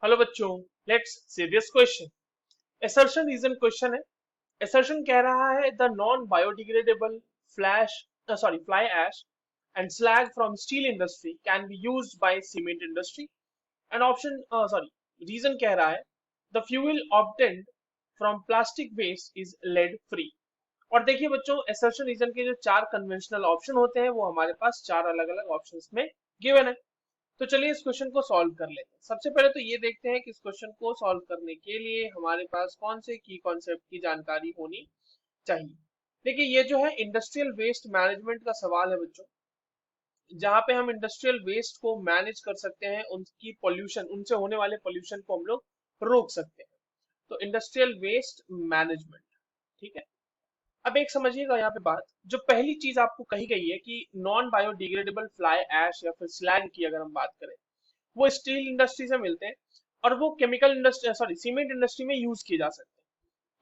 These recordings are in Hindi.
हेलो बच्चों, let's see this question. Assertion reason question है। असर्शन कह रहा है the non biodegradable fly ash and slag from steel industry can be used by cement industry. And option reason कह रहा है the fuel obtained from plastic waste is lead free. और देखिए बच्चों, असर्शन रीजन के जो चार कन्वेंशनल ऑप्शन होते हैं वो हमारे पास चार अलग अलग ऑप्शंस में गिवन है। तो चलिए इस क्वेश्चन को सॉल्व कर लेते हैं। सबसे पहले तो ये देखते हैं कि इस क्वेश्चन को सॉल्व करने के लिए हमारे पास कौन से की कॉन्सेप्ट की जानकारी होनी चाहिए। देखिए, ये जो है इंडस्ट्रियल वेस्ट मैनेजमेंट का सवाल है बच्चों, जहाँ पे हम इंडस्ट्रियल वेस्ट को मैनेज कर सकते हैं, उनकी पोल्यूशन, उनसे होने वाले पोल्यूशन को हम लोग रोक सकते हैं। तो इंडस्ट्रियल वेस्ट मैनेजमेंट, ठीक है। अब एक समझिएगा यहाँ पे बात, जो पहली चीज आपको कही गई है कि नॉन बायोडिग्रेडेबल फ्लाई ऐश या फिर स्लैग की अगर हम बात करें, वो स्टील इंडस्ट्री से मिलते हैं और वो केमिकल इंडस्ट्री सीमेंट इंडस्ट्री में यूज किए जा सकते हैं।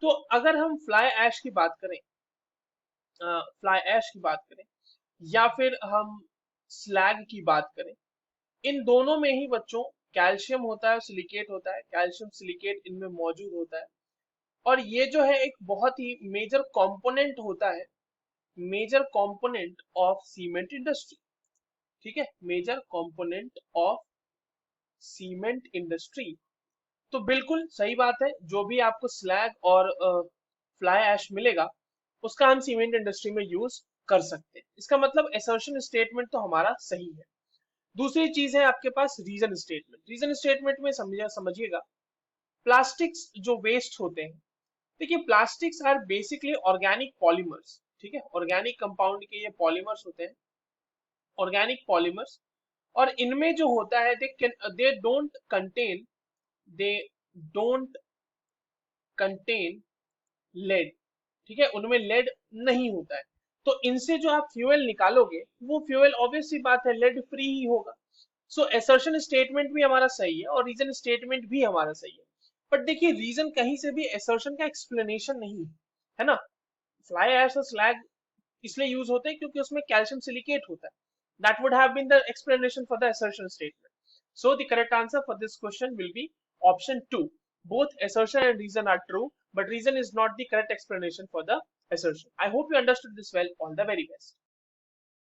तो अगर हम फ्लाई ऐश की बात करें, या फिर हम स्लैग की बात करें, इन दोनों में ही बच्चों कैल्शियम होता है, सिलिकेट होता है, कैल्शियम सिलिकेट इनमें मौजूद होता है। और ये जो है एक बहुत ही मेजर कंपोनेंट होता है, major component of cement industry. ठीक है, major component of cement industry. तो बिल्कुल सही बात है, जो भी आपको स्लैग और फ्लाई ऐश मिलेगा उसका हम सीमेंट इंडस्ट्री में यूज कर सकते हैं। इसका मतलब असर्शन स्टेटमेंट तो हमारा सही है। दूसरी चीज है आपके पास रीजन स्टेटमेंट। रीजन स्टेटमेंट में समझिएगा, प्लास्टिक्स जो वेस्ट होते हैं, देखिए plastics are basically organic polymers. ठीक है, ऑर्गेनिक कंपाउंड के ये पॉलीमर्स होते हैं, ऑर्गेनिक पॉलीमर्स। और इनमें जो होता है दे डोंट कंटेन लेड। ठीक है, उनमें लेड नहीं होता है। तो इनसे जो आप फ्यूल निकालोगे वो फ्यूल ऑब्वियस सी बात है लेड फ्री ही होगा। सो एसर्शन स्टेटमेंट भी हमारा सही है और रीजन स्टेटमेंट भी हमारा सही है। बट देखिए, रीजन कहीं से भी एसर्शन का एक्सप्लेनेशन नहीं है, है ना। फ्लाई ऐश और स्लैग इसलिए यूज होते हैं क्योंकि उसमें कैल्शियम सिलिकेट होता है। That would have been the explanation for the assertion statement. So the correct answer for this question will be option 2. Both assertion and reason are true, but reason is not the correct explanation for the assertion. I hope you understood this well. All the very best.